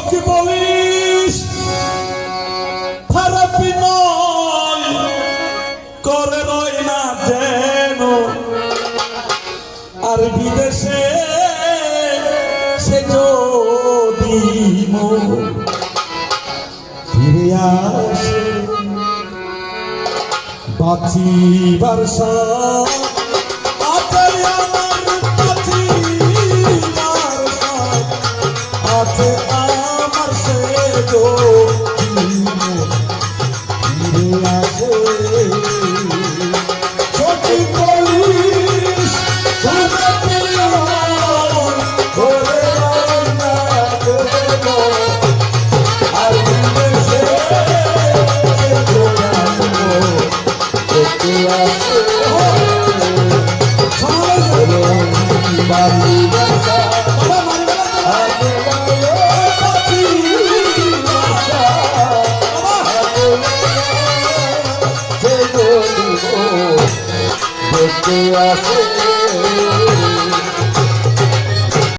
কি বলিস খারাপি নয় করে রয় না যেন আর বিদেশে সে যদি ফিরে আসে বাঁচিবার সাথ আছে আমার বাঁচিবার সাথ আছে আমার সে ফিরে আসে সত্যি বলিস I